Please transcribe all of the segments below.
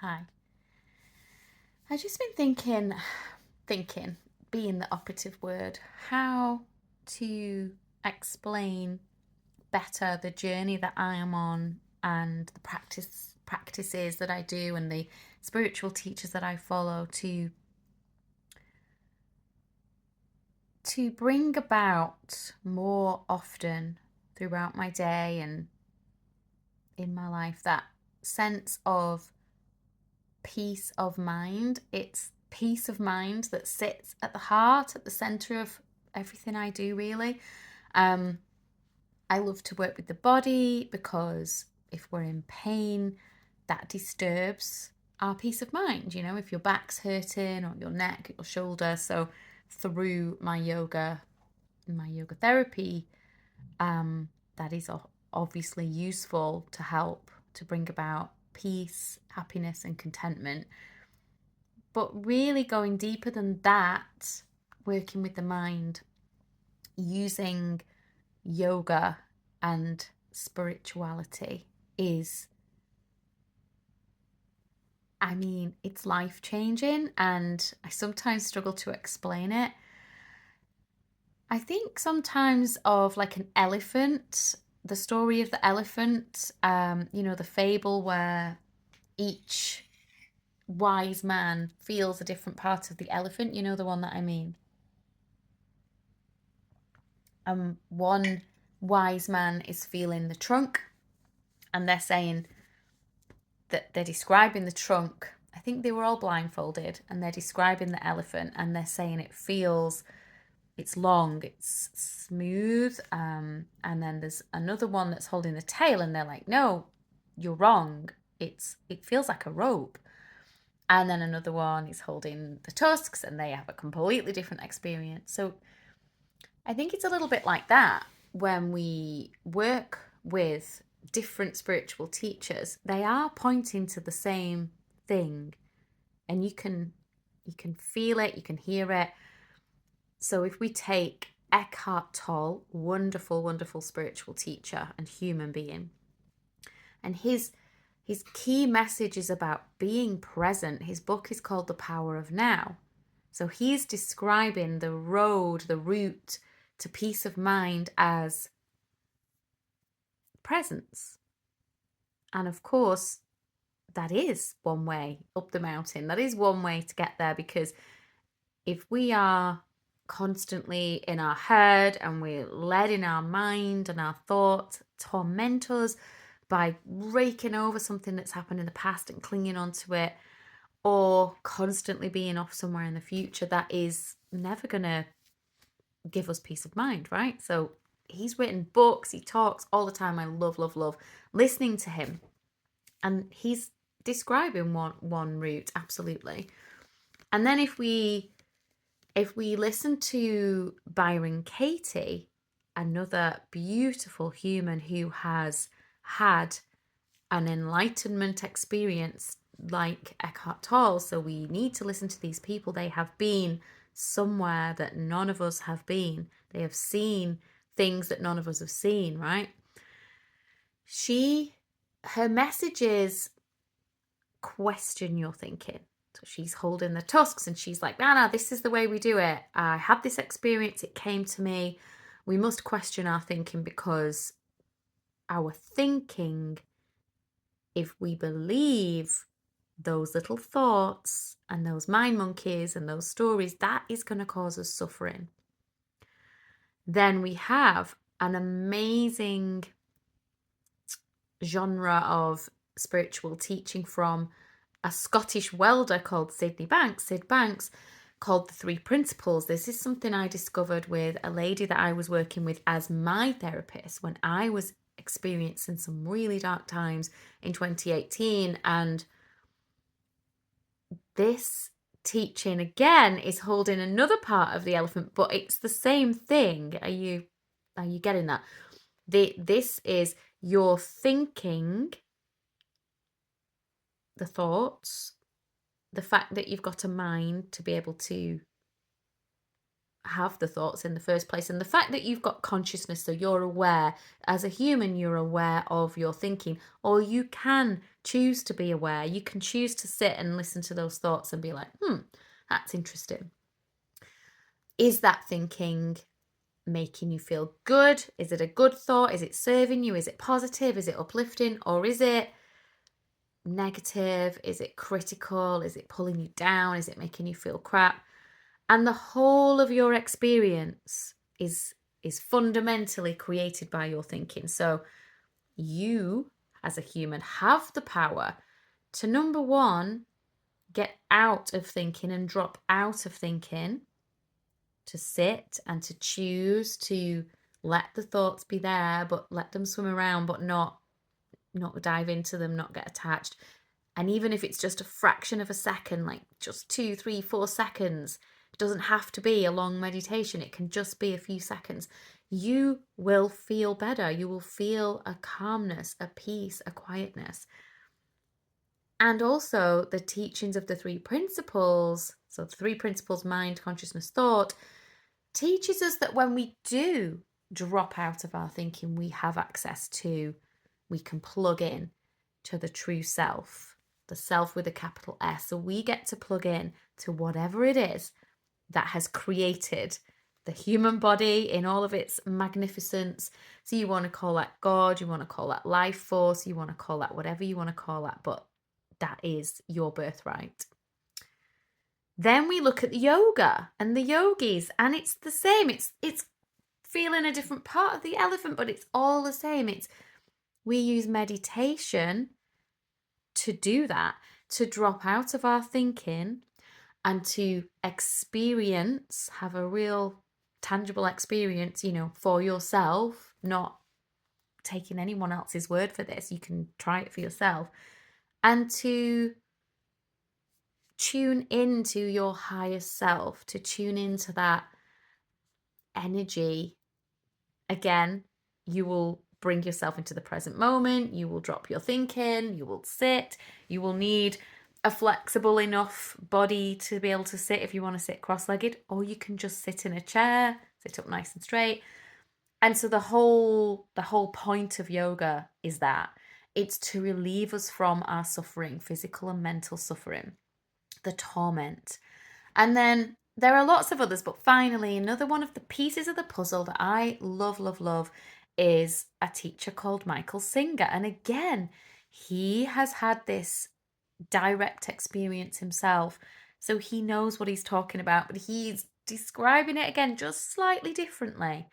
Hi. I've just been thinking, being the operative word, how to explain better the journey that I am on and the practices that I do and the spiritual teachers that I follow to bring about more often throughout my day and in my life that sense of peace of mind. It's peace of mind that sits at the heart, at the center of everything I do, really. Um, I love to work with the body because if we're in pain, that disturbs our peace of mind. You know, if your back's hurting or your neck, your shoulder. So through my yoga therapy, that is obviously useful to help to bring about peace, happiness, and contentment. But really going deeper than that, working with the mind, using yoga and spirituality is, it's life changing, and I sometimes struggle to explain it. I think sometimes of like an elephant, the story of the elephant, the fable where each wise man feels a different part of the elephant, the one that I mean. One wise man is feeling the trunk, and they're saying that they're describing the trunk. I think they were all blindfolded, and they're describing the elephant, and they're saying it's long, it's smooth, and then there's another one that's holding the tail, and they're like, no, you're wrong. It feels like a rope. And then another one is holding the tusks, and they have a completely different experience. So I think it's a little bit like that when we work with different spiritual teachers. They are pointing to the same thing, and you can feel it, you can hear it. So if we take Eckhart Tolle, wonderful, wonderful spiritual teacher and human being, and his key message is about being present. His book is called The Power of Now. So he's describing the route to peace of mind as presence. And of course, that is one way up the mountain. That is one way to get there, because if we are constantly in our head and we're led in our mind and our thoughts torment us by raking over something that's happened in the past and clinging on to it, or constantly being off somewhere in the future, that is never going to give us peace of mind, right? So he's written books, he talks all the time. I love, love, love listening to him. And he's describing one route, absolutely. And then if we listen to Byron Katie, another beautiful human who has had an enlightenment experience like Eckhart Tolle, so we need to listen to these people. They have been somewhere that none of us have been. They have seen things that none of us have seen, right? Her message is question your thinking. So she's holding the tusks and she's like, no, this is the way we do it. I had this experience, it came to me. We must question our thinking, because our thinking, if we believe those little thoughts and those mind monkeys and those stories, that is going to cause us suffering. Then we have an amazing genre of spiritual teaching from a Scottish welder called Syd Banks, called The Three Principles. This is something I discovered with a lady that I was working with as my therapist when I was experiencing some really dark times in 2018. And this teaching again is holding another part of the elephant, but it's the same thing. Are you getting that? This is your thinking, the thoughts, the fact that you've got a mind to be able to have the thoughts in the first place. And the fact that you've got consciousness, so you're aware, as a human, you're aware of your thinking, or you can choose to be aware. You can choose to sit and listen to those thoughts and be like, that's interesting. Is that thinking making you feel good? Is it a good thought? Is it serving you? Is it positive? Is it uplifting? Or is it negative? Is it critical? Is it pulling you down? Is it making you feel crap? And the whole of your experience is fundamentally created by your thinking. So you, as a human, have the power to, number one, get out of thinking and drop out of thinking, to sit and to choose to let the thoughts be there, but let them swim around, but not dive into them, not get attached. And even if it's just a fraction of a second, like just 2, 3, 4 seconds, it doesn't have to be a long meditation. It can just be a few seconds. You will feel better. You will feel a calmness, a peace, a quietness. And also the teachings of the 3 principles, so the 3 principles, mind, consciousness, thought, teaches us that when we do drop out of our thinking, we have access to, we can plug in to the true self, the self with a capital S. So we get to plug in to whatever it is that has created the human body in all of its magnificence. So you want to call that God, you want to call that life force, you want to call that whatever you want to call that, but that is your birthright. Then we look at the yoga and the yogis, and it's the same. It's feeling a different part of the elephant, but it's all the same. We use meditation to do that, to drop out of our thinking and to experience, have a real tangible experience, for yourself, not taking anyone else's word for this. You can try it for yourself, and to tune into your higher self, to tune into that energy. Again, you will bring yourself into the present moment. You will drop your thinking. You will sit. You will need a flexible enough body to be able to sit if you want to sit cross-legged, or you can just sit in a chair, sit up nice and straight. And so the whole point of yoga is that it's to relieve us from our suffering, physical and mental suffering, the torment. And then there are lots of others, but finally, another one of the pieces of the puzzle that I love, love, love is a teacher called Michael Singer. And again, he has had this direct experience himself, so he knows what he's talking about, but he's describing it again just slightly differently.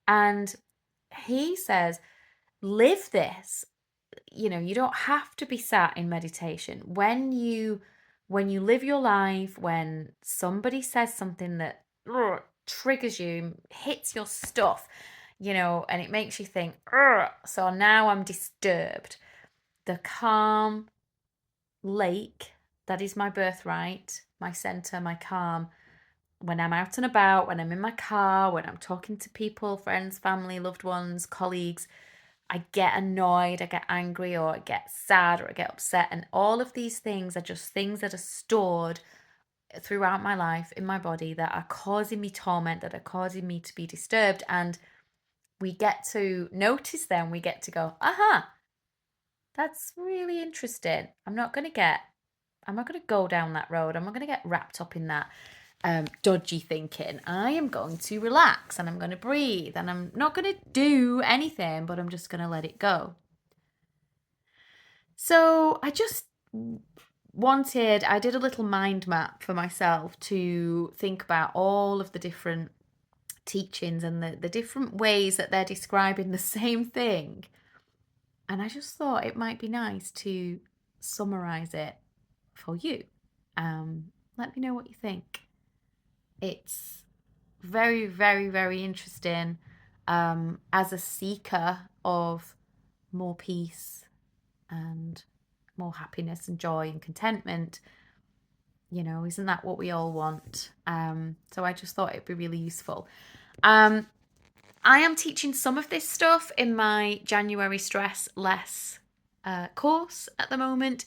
And he says, live this. You don't have to be sat in meditation. When you live your life, when somebody says something that triggers you, hits your stuff, and it makes you think, so now I'm disturbed. The calm lake, that is my birthright, my center, my calm. When I'm out and about, when I'm in my car, when I'm talking to people, friends, family, loved ones, colleagues, I get annoyed, I get angry, or I get sad, or I get upset. And all of these things are just things that are stored throughout my life in my body that are causing me torment, that are causing me to be disturbed. And we get to notice them. We get to go, aha, that's really interesting. I'm not going to go down that road. I'm not going to get wrapped up in that dodgy thinking. I am going to relax and I'm going to breathe and I'm not going to do anything, but I'm just going to let it go. So I did a little mind map for myself to think about all of the different teachings and the different ways that they're describing the same thing. And I just thought it might be nice to summarize it for you. Let me know what you think. It's very, very, very interesting as a seeker of more peace and more happiness and joy and contentment. Isn't that what we all want? So I just thought it'd be really useful. I am teaching some of this stuff in my January Stress Less course at the moment.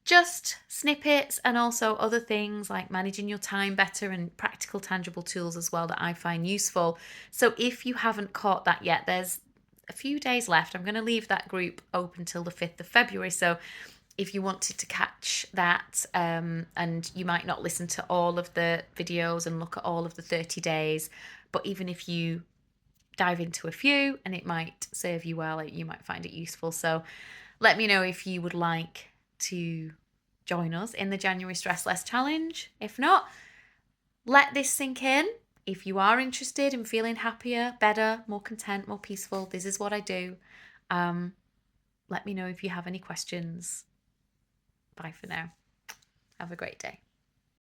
just snippets, and also other things like managing your time better and practical, tangible tools as well that I find useful. So if you haven't caught that yet, there's a few days left. I'm going to leave that group open till the 5th of February. So if you wanted to catch that, and you might not listen to all of the videos and look at all of the 30 days, but even if you dive into a few and it might serve you well, you might find it useful. So let me know if you would like to join us in the January Stress Less Challenge. If not, let this sink in. If you are interested in feeling happier, better, more content, more peaceful, this is what I do. Let me know if you have any questions. Bye for now. Have a great day.